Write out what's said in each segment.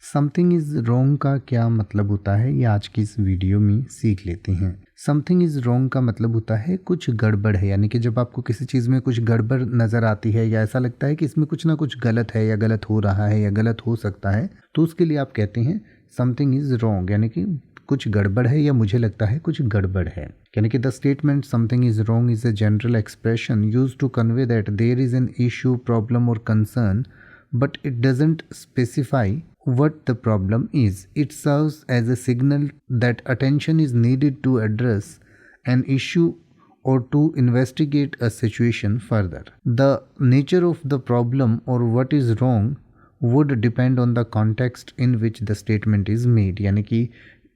Something is wrong का क्या मतलब होता है, ये आज की इस वीडियो में सीख लेते हैं। समथिंग इज़ रॉन्ग का मतलब होता है कुछ गड़बड़ है, यानी कि जब आपको किसी चीज़ में कुछ गड़बड़ नज़र आती है या ऐसा लगता है कि इसमें कुछ ना कुछ गलत है या गलत हो रहा है या गलत हो सकता है, तो उसके लिए आप कहते हैं समथिंग इज़ रॉन्ग, यानी कि कुछ गड़बड़ है या मुझे लगता है कुछ गड़बड़ है। यानी कि the statement something is wrong is a general expression used to convey that there is an issue, problem और concern, but it doesn't specify what the problem is. It serves as a signal that attention is needed to address an issue or to investigate a situation further. The nature of the problem or what is wrong would depend on the context in which the statement is made. यानी कि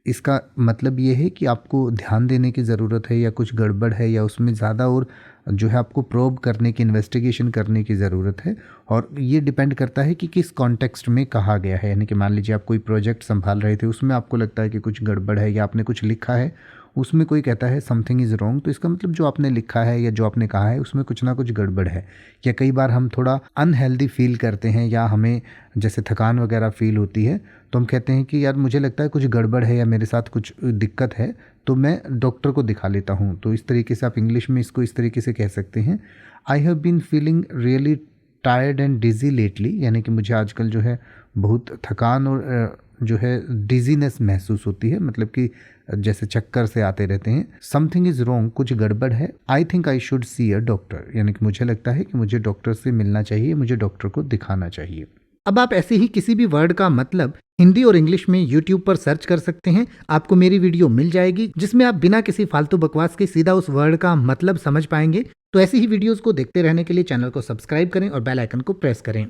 इसका मतलब ये है कि आपको ध्यान देने की ज़रूरत है या कुछ गड़बड़ है या उसमें ज़्यादा और जो है आपको प्रोब करने की, इन्वेस्टिगेशन करने की ज़रूरत है। और ये डिपेंड करता है कि किस कॉन्टेक्स्ट में कहा गया है। यानी कि मान लीजिए आप कोई प्रोजेक्ट संभाल रहे थे, उसमें आपको लगता है कि कुछ गड़बड़ है या आपने कुछ लिखा है, उसमें कोई कहता है समथिंग इज़ रॉन्ग, तो इसका मतलब जो आपने लिखा है या जो आपने कहा है उसमें कुछ ना कुछ गड़बड़ है। या कई बार हम थोड़ा अनहेल्दी फील करते हैं या हमें जैसे थकान वगैरह फील होती है, तो हम कहते हैं कि यार मुझे लगता है कुछ गड़बड़ है या मेरे साथ कुछ दिक्कत है, तो मैं डॉक्टर को दिखा लेता हूँ। तो इस तरीके से आप इंग्लिश में इसको इस तरीके से कह सकते हैं, I have been feeling really tired and dizzy lately, यानी कि मुझे आजकल जो है बहुत थकान और जो है डिजीनेस महसूस होती है, मतलब कि जैसे चक्कर से आते रहते हैं। समथिंग इज़ रॉन्ग, कुछ गड़बड़ है। I think I should see a doctor, यानी कि मुझे लगता है कि मुझे डॉक्टर से मिलना चाहिए, मुझे डॉक्टर को दिखाना चाहिए। अब आप ऐसे ही किसी भी वर्ड का मतलब हिंदी और इंग्लिश में YouTube पर सर्च कर सकते हैं। आपको मेरी वीडियो मिल जाएगी जिसमें आप बिना किसी फालतू बकवास के सीधा उस वर्ड का मतलब समझ पाएंगे। तो ऐसी ही वीडियोस को देखते रहने के लिए चैनल को सब्सक्राइब करें और बेल आइकन को प्रेस करें।